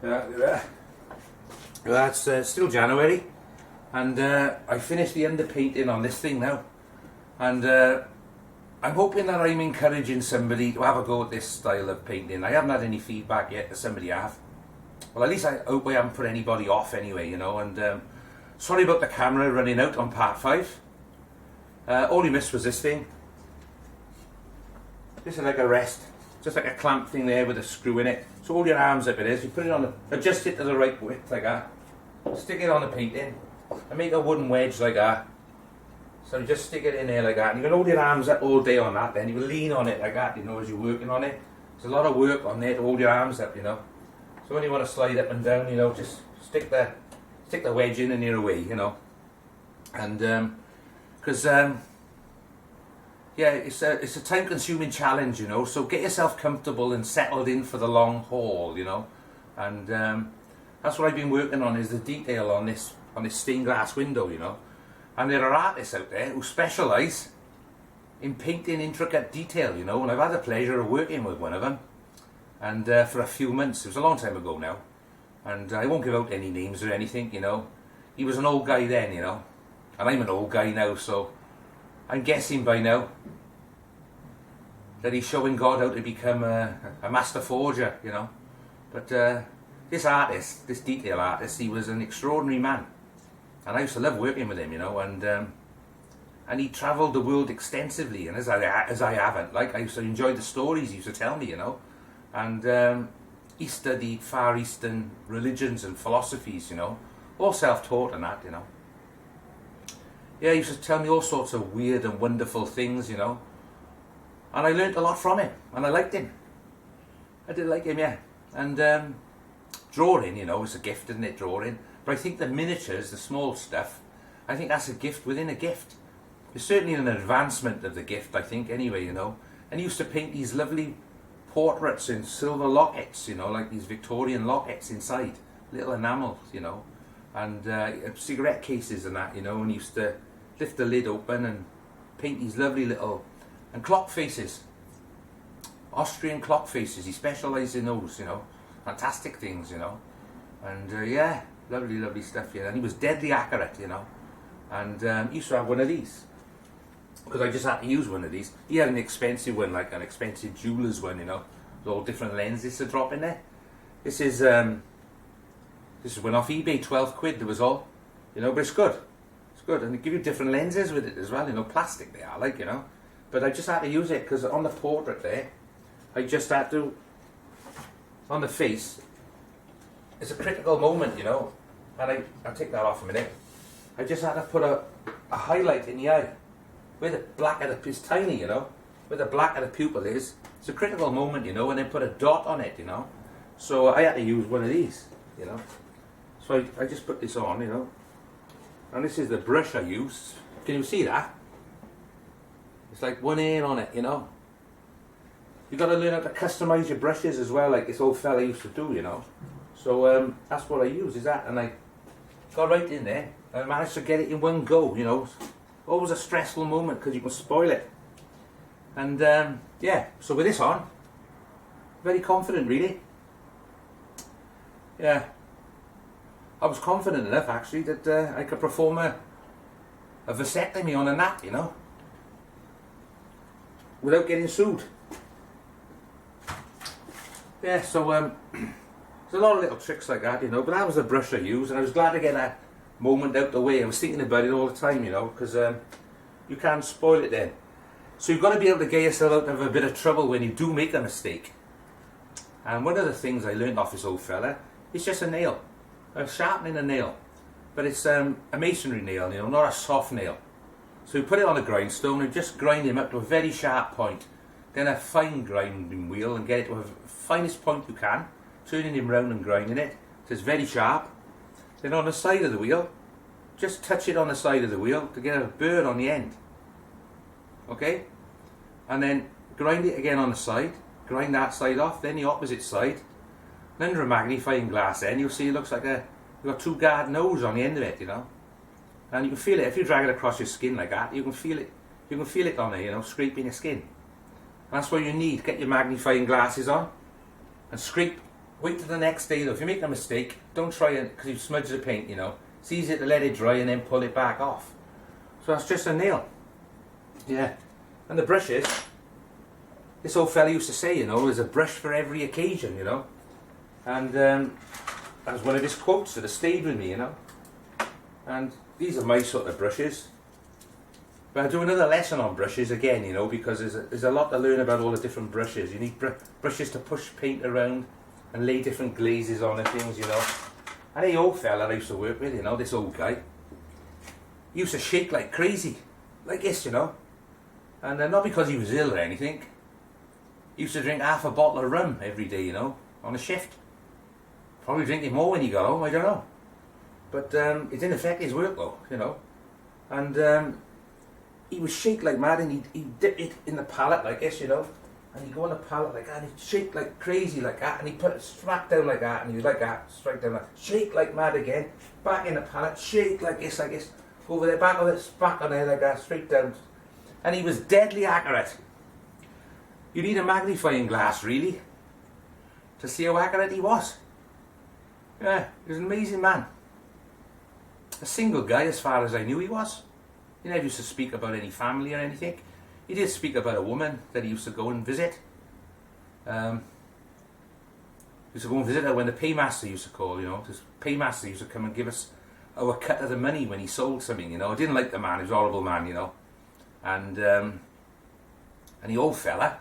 Well, it's still January, and I finished the underpainting on this thing now, and I'm hoping that I'm encouraging somebody to have a go at this style of painting. I haven't had any feedback yet that somebody have. Well, at least I hope I haven't put anybody off anyway, you know. And sorry about the camera running out on part 5. All you missed was this thing. This is like a rest, just like a clamp thing there with a screw in it. So hold your arms up it is, you put it on, adjust it to the right width like that. Stick it on the painting and make a wooden wedge like that. So you just stick it in there like that, and you can hold your arms up all day on that. Then you can lean on it like that, you know, as you're working on it. There's a lot of work on there to hold your arms up, you know. So when you want to slide up and down, you know, just stick the wedge in and you're away, you know. And because yeah, it's a time-consuming challenge, you know. So get yourself comfortable and settled in for the long haul, you know. And that's what I've been working on, is the detail on this stained glass window, you know. And there are artists out there who specialise in painting intricate detail, you know, and I've had the pleasure of working with one of them, and for a few months. It was a long time ago now, and I won't give out any names or anything, you know. He was an old guy then, you know, and I'm an old guy now, so I'm guessing by now that he's showing God how to become a master forger, you know. But this artist, this detail artist, he was an extraordinary man. And I used to love working with him, you know, and he travelled the world extensively, and as I haven't, like, I used to enjoy the stories he used to tell me, you know, and he studied Far Eastern religions and philosophies, you know, all self-taught and that, you know. Yeah, he used to tell me all sorts of weird and wonderful things, you know, and I learnt a lot from him, and I liked him. I did like him, yeah. And drawing, you know, is a gift, isn't it, drawing? But I think the miniatures, the small stuff, I think that's a gift within a gift. It's certainly an advancement of the gift, I think, anyway, you know. And he used to paint these lovely portraits in silver lockets, you know, like these Victorian lockets inside, little enamels, you know, and cigarette cases and that, you know, and he used to lift the lid open and paint these lovely little, and clock faces, Austrian clock faces. He specialised in those, you know, fantastic things, you know, and yeah. Lovely, lovely stuff, yeah. And he was deadly accurate, you know. And he used to have one of these, because I just had to use one of these. He had an expensive one, like an expensive jeweller's one, you know, with all different lenses to drop in there. This is went off eBay, 12 quid, that was all, you know. But it's good, it's good, and they give you different lenses with it as well, you know. Plastic they are, like, you know. But I just had to use it because on the portrait there, I just had to, on the face, it's a critical moment, you know, and I'll take that off a minute. I just had to put a highlight in the eye, where the black of the, it's tiny, you know, where the black of the pupil is. It's a critical moment, you know, and then put a dot on it, you know. So I had to use one of these, you know. So I just put this on, you know, and this is the brush I use. Can you see that? It's like one hair on it, you know. You've got to learn how to customise your brushes as well, like this old fella used to do, you know. So that's what I use, is that, and I got right in there and I managed to get it in one go, you know. Always a stressful moment because you can spoil it. And yeah, so with this on, very confident really. Yeah, I was confident enough actually that I could perform a vasectomy on a gnat, you know, without getting sued. Yeah, so there's a lot of little tricks like that, you know, but that was the brush I used, and I was glad to get that moment out the way. I was thinking about it all the time, you know, because you can't spoil it then. So you've got to be able to get yourself out of a bit of trouble when you do make a mistake. And one of the things I learned off this old fella, it's just a nail, sharpening a nail, but it's a masonry nail, you know, not a soft nail. So you put it on a grindstone and just grind him up to a very sharp point, then a fine grinding wheel and get it to the finest point you can, turning him round and grinding it so it's very sharp. Then on the side of the wheel, just touch it on the side of the wheel to get a burr on the end. Okay? And then grind it again on the side, grind that side off, then the opposite side. And under a magnifying glass then you'll see it looks like you've got two garden hose on the end of it, you know. And you can feel it, if you drag it across your skin like that, you can feel it on there, you know, scraping your skin. And that's what you need. Get your magnifying glasses on and scrape Wait till the next day though. If you make a mistake, don't try it because you've smudged the paint, you know. It's easier to let it dry and then pull it back off. So that's just a nail. Yeah. And the brushes, this old fella used to say, you know, there's a brush for every occasion, you know. And that was one of his quotes that has stayed with me, you know. And these are my sort of brushes. But I'll do another lesson on brushes again, you know, because there's a lot to learn about all the different brushes. You need brushes to push paint around and lay different glazes on and things, you know. And the old fella I used to work with, you know, this old guy, he used to shake like crazy, like this, you know. And not because he was ill or anything. He used to drink half a bottle of rum every day, you know, on a shift. Probably drinking more when he got home, I don't know. But it didn't affect his work though, you know. And he would shake like mad, and he'd dip it in the palette like this, you know. And he'd go on the palette like that, and he'd shake like crazy like that, and he'd put it smack down like that, and he'd like that, strike down like that, shake like mad again, back in the palette, shake like this, over there, back on it, back on there like that, straight down. And he was deadly accurate. You need a magnifying glass, really, to see how accurate he was. Yeah, he was an amazing man. A single guy as far as I knew he was. He never used to speak about any family or anything. He did speak about a woman that he used to go and visit. He used to go and visit her when the paymaster used to call, you know. This paymaster used to come and give us our cut of the money when he sold something, you know. I didn't like the man, he was a horrible man, you know. And the old fella,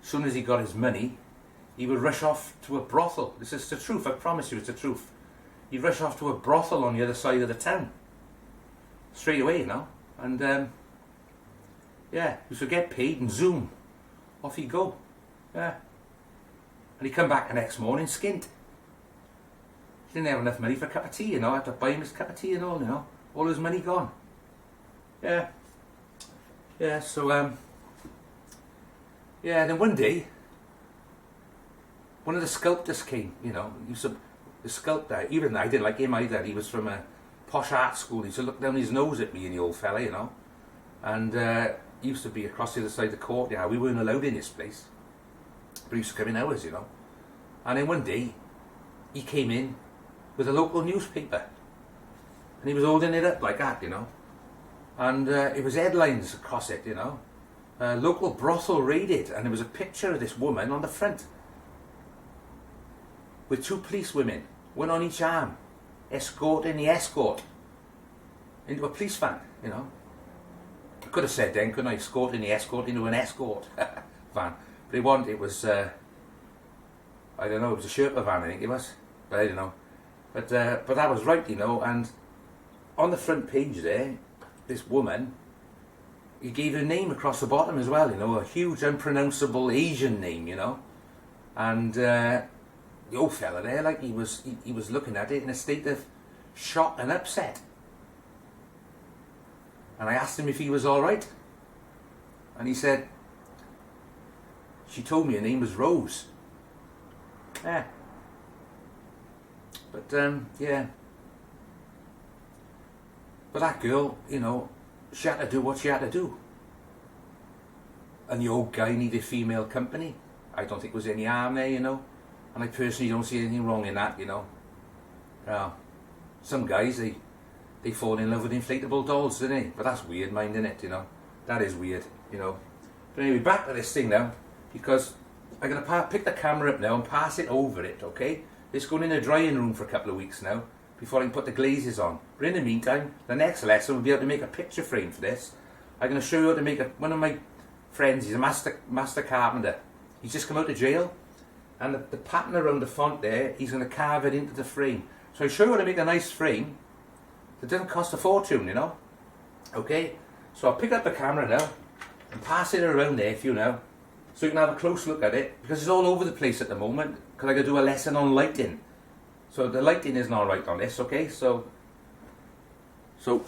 as soon as he got his money, he would rush off to a brothel. This is the truth, I promise you it's the truth. He'd rush off to a brothel on the other side of the town. Straight away, you know. And yeah, he used to get paid and zoom. Off he'd go. Yeah. And he'd come back the next morning skint. He didn't have enough money for a cup of tea, you know. I had to buy him his cup of tea and all, you know. All his money gone. Yeah. Yeah, so yeah, and then one day one of the sculptors came, you know. He used to, the sculptor, even I didn't like him either. He was from a posh art school. He used to look down his nose at me and the old fella, you know. And he used to be across the other side of the courtyard. We weren't allowed in this place. But he used to come in hours, you know. And then one day, he came in with a local newspaper. And he was holding it up like that, you know. And it was headlines across it, you know. Local brothel raided. And there was a picture of this woman on the front. With two police women, one on each arm, escorting the escort into a police van, you know. I could have said then, couldn't I, escorting the escort into an escort van. But it wasn't, it was, I don't know, it was a Sherpa van, I think it was. But I don't know. But that was right, you know, and on the front page there, this woman, he gave her name across the bottom as well, you know, a huge unpronounceable Asian name, you know. And the old fella there, like he was looking at it in a state of shock and upset. And I asked him if he was alright. And he said, she told me her name was Rose. Yeah. But, yeah. But that girl, you know, she had to do what she had to do. And the old guy needed female company. I don't think there was any harm there, you know. And I personally don't see anything wrong in that, you know. Some guys, they fall in love with inflatable dolls, don't they? But that's weird, mind, isn't it, you know? That is weird, you know. But anyway, back to this thing now, because I'm going to pick the camera up now and pass it over it, okay? It's going in a drying room for a couple of weeks now, before I can put the glazes on. But in the meantime, the next lesson we'll be able to make a picture frame for this. I'm going to show you how to make one of my friends, he's a master carpenter. He's just come out of jail. And the pattern around the font there, he's going to carve it into the frame. So I'll show you how to make a nice frame that doesn't cost a fortune, you know. Okay, so I'll pick up the camera now and pass it around there for you now, so you can have a close look at it, because it's all over the place at the moment, because I got to do a lesson on lighting. So the lighting isn't alright on this, okay, so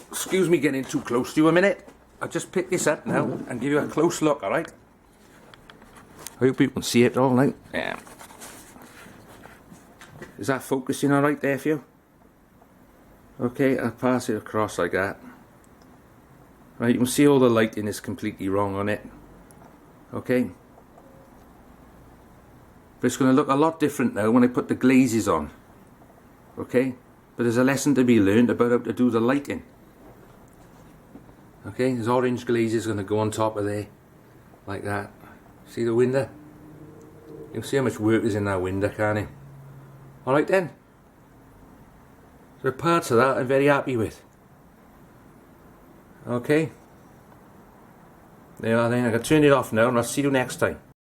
excuse me getting too close to you a minute. I'll just pick this up now and give you a close look, alright? I hope you can see it all right. Yeah. Is that focusing alright there for you? Okay, I'll pass it across like that. Right, you can see all the lighting is completely wrong on it. Okay. But it's going to look a lot different now when I put the glazes on. Okay? But there's a lesson to be learned about how to do the lighting. Okay, there's orange glazes going to go on top of there. Like that. See the window? You can see how much work is in that window, can't you? Alright then. So parts of that I'm very happy with. Okay. There you are then. I can turn it off now and I'll see you next time.